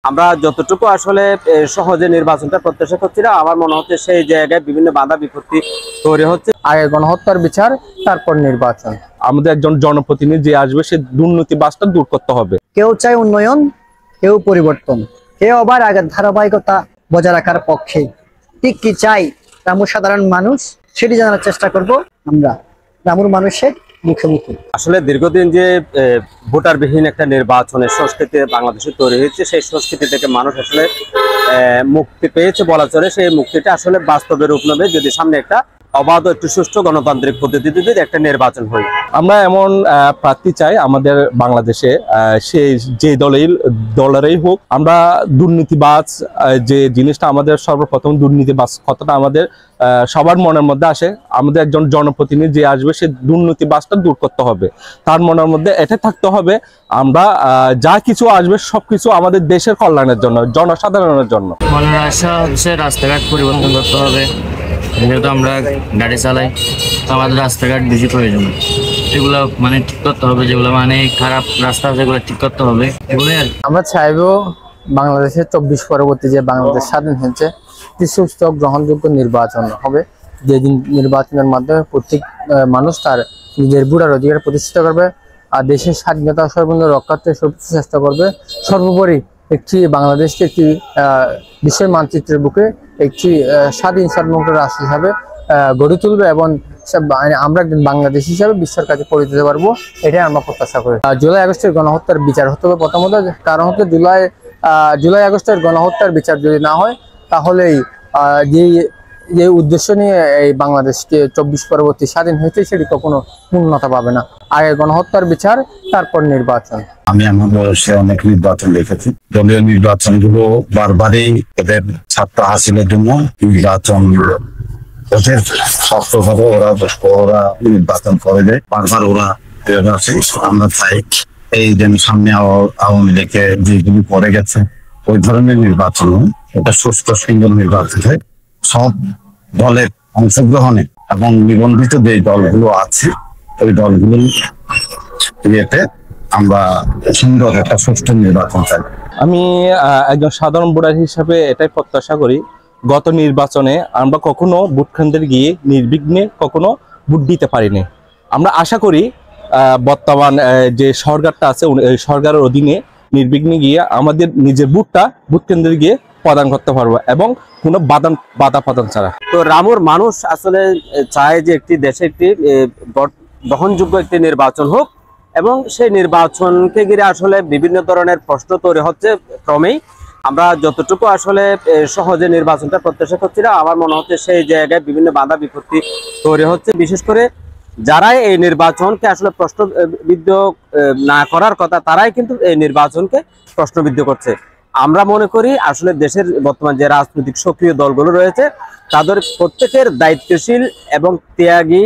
আমরা যতটুকু আসলে সহজে নির্বাচনটা প্রত্যাশা করছি না, আমার মনে হচ্ছে সেই জায়গায় বিভিন্ন বাধা বিপত্তি তৈরি হচ্ছে। আগে গণহত্যার বিচার, তারপর নির্বাচন। আমাদের একজন জনপ্রতিনিধি যে আসবে সে দুর্নীতিবাজটা দূর করতে হবে। কেউ চায় উন্নয়ন, কেউ পরিবর্তন, কেউ আবার আগের ধারাবাহিকতা বজায় রাখার পক্ষে। ঠিক কি চাই রামুর সাধারণ মানুষ, সেটি জানার চেষ্টা করব আমরা রামুর মানুষের মুখে মুখে। আসলে দীর্ঘদিন যে ভোটারবিহীন একটা নির্বাচনের সংস্কৃতি বাংলাদেশে তৈরি হয়েছে, সেই সংস্কৃতি থেকে মানুষ আসলে মুক্তি পেয়েছে বলা চলে। সেই মুক্তিটা আসলে বাস্তবে রূপ নেবে যদি সামনে একটা অবাধ একটু সুষ্ঠু গণতান্ত্রিক পদ্ধতিতে যদি একটা নির্বাচন হয়। আমরা এমন প্রার্থী চাই আমাদের বাংলাদেশে, সে যে দলেরই হোক। আমরা দুর্নীতিবাজ যে জিনিসটা আমাদের সর্বপ্রথম দুর্নীতিবাজ কথাটা আমাদের সবার মনের মধ্যে আসে। আমাদের একজন জনপ্রতিনিধি যে আসবে সে দুর্নীতিবাজটা দূর করতে হবে। তার মনের মধ্যে এটা থাকতে হবে আমরা যা কিছু আসবে সবকিছু আমাদের দেশের কল্যাণের জন্য, জনসাধারণের জন্য। মনের আশা হচ্ছে রাস্তাঘাট পরিবর্তন করতে হবে। যেহেতু আমরা গাড়ি চালাই, তো আমাদের রাস্তাঘাট বেশি প্রয়োজন। এগুলো মানে ঠিক করতে হবে, যেগুলো মানে খারাপ রাস্তা সেগুলো ঠিক করতে হবে, এগুলোই আর। আমরা চাইবো বাংলাদেশের 24 পরবর্তী যে বাংলাদেশ স্বাধীন হয়েছে, সুস্থ গ্রহণযোগ্য নির্বাচন হবে। যেদিন নির্বাচনের মাধ্যমে প্রত্যেক মানুষ তার নিজের ভোটার অধিকার প্রতিষ্ঠিত করবে আর দেশের স্বাধীনতা সর্বন্ন রক্ষার্থে চেষ্টা করবে। সর্বোপরি একটি বাংলাদেশকে একটি বিশ্বের মানচিত্রের বুকে একটি স্বাধীন সার্বভৌম রাষ্ট্র হিসাবে গড়ে তুলবে এবং আমরা একদিন বাংলাদেশ হিসাবে বিশ্বের কাছে পরিচিত দিতে পারবো, এটাই আমরা প্রত্যাশা করি। জুলাই আগস্টের গণহত্যার বিচার হতে হবে প্রথমত, কারণ হচ্ছে জুলাই আগস্টের গণহত্যার বিচার যদি না হয় তাহলেই যে উদ্দেশ্য নিয়ে এই বাংলাদেশকে 24 পরবর্তী স্বাধীন হয়েছে সেটি কখনো পূর্ণতা পাবে না। আগে গণহত্যার বিচার, তারপর নির্বাচন। আমি আমার বয়সে অনেক নির্বাচন দেখেছি। দলীয় নির্বাচন গুলো বারবারই এদের ছাত্র হাসিলের জন্য নির্বাচন ওদের শক্তভাবে ওরা নির্বাচন করে দেয়, বারবার ওরা। আমরা চাই এই যে সামনে আওয়ামী লীগে যেগুলি পড়ে গেছে ওই ধরনের নির্বাচন, এটা সুস্থ সুন্দর নির্বাচন হয় সব দলের অংশগ্রহণে এবং নিবন্ধিত যে দলগুলো আছে ওই দলগুলো ইয়েতে আমরা সুন্দর একটা সুষ্ঠু নির্বাচন চাই। আমি একজন সাধারণ ভোটার হিসাবে এটাই প্রত্যাশা করি, গত নির্বাচনে আমরা কখনো ভোট কেন্দ্রে গিয়ে নির্বিঘ্নে কখনো ভোট দিতে পারিনি। আমরা আশা করি বর্তমান যে সরকারটা আছে ওই সরকারের অধীনে নির্বিঘ্নে গিয়ে আমাদের নিজের ভোটটা ভোট কেন্দ্রে গিয়ে প্রদান করতে পারবো এবং কোনো বাধা প্রদান ছাড়া। তো রামুর মানুষ আসলে চায় যে একটি দেশে একটি গ্রহণযোগ্য একটি নির্বাচন হোক, এবং সেই নির্বাচনকে ঘিরে আসলে বিভিন্ন ধরনের প্রশ্ন তৈরি হচ্ছে ক্রমেই। আমরা যতটুকু আসলে সহজে নির্বাচনটা প্রত্যাশা করছি না, আমার মনে হচ্ছে সেই জায়গায় বিভিন্ন বাধা বিপত্তি তৈরি হচ্ছে। বিশেষ করে যারাই এই নির্বাচনকে আসলে প্রশ্নবিদ্ধ না করার কথা, তারাই কিন্তু এই নির্বাচনকে প্রশ্নবিদ্ধ করছে। আমরা মনে করি আসলে দেশের বর্তমান যে রাজনৈতিক সক্রিয় দলগুলো রয়েছে তাদের প্রত্যেকের দায়িত্বশীল এবং ত্যাগী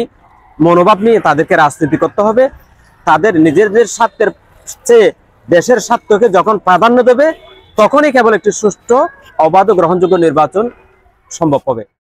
মনোভাব নিয়ে তাদেরকে রাজনীতি করতে হবে। তাদের নিজেদের স্বার্থের চেয়ে দেশের স্বার্থকে যখন প্রাধান্য দেবে তখনই কেবল একটি সুষ্ঠু অবাধ গ্রহণযোগ্য নির্বাচন সম্ভব হবে।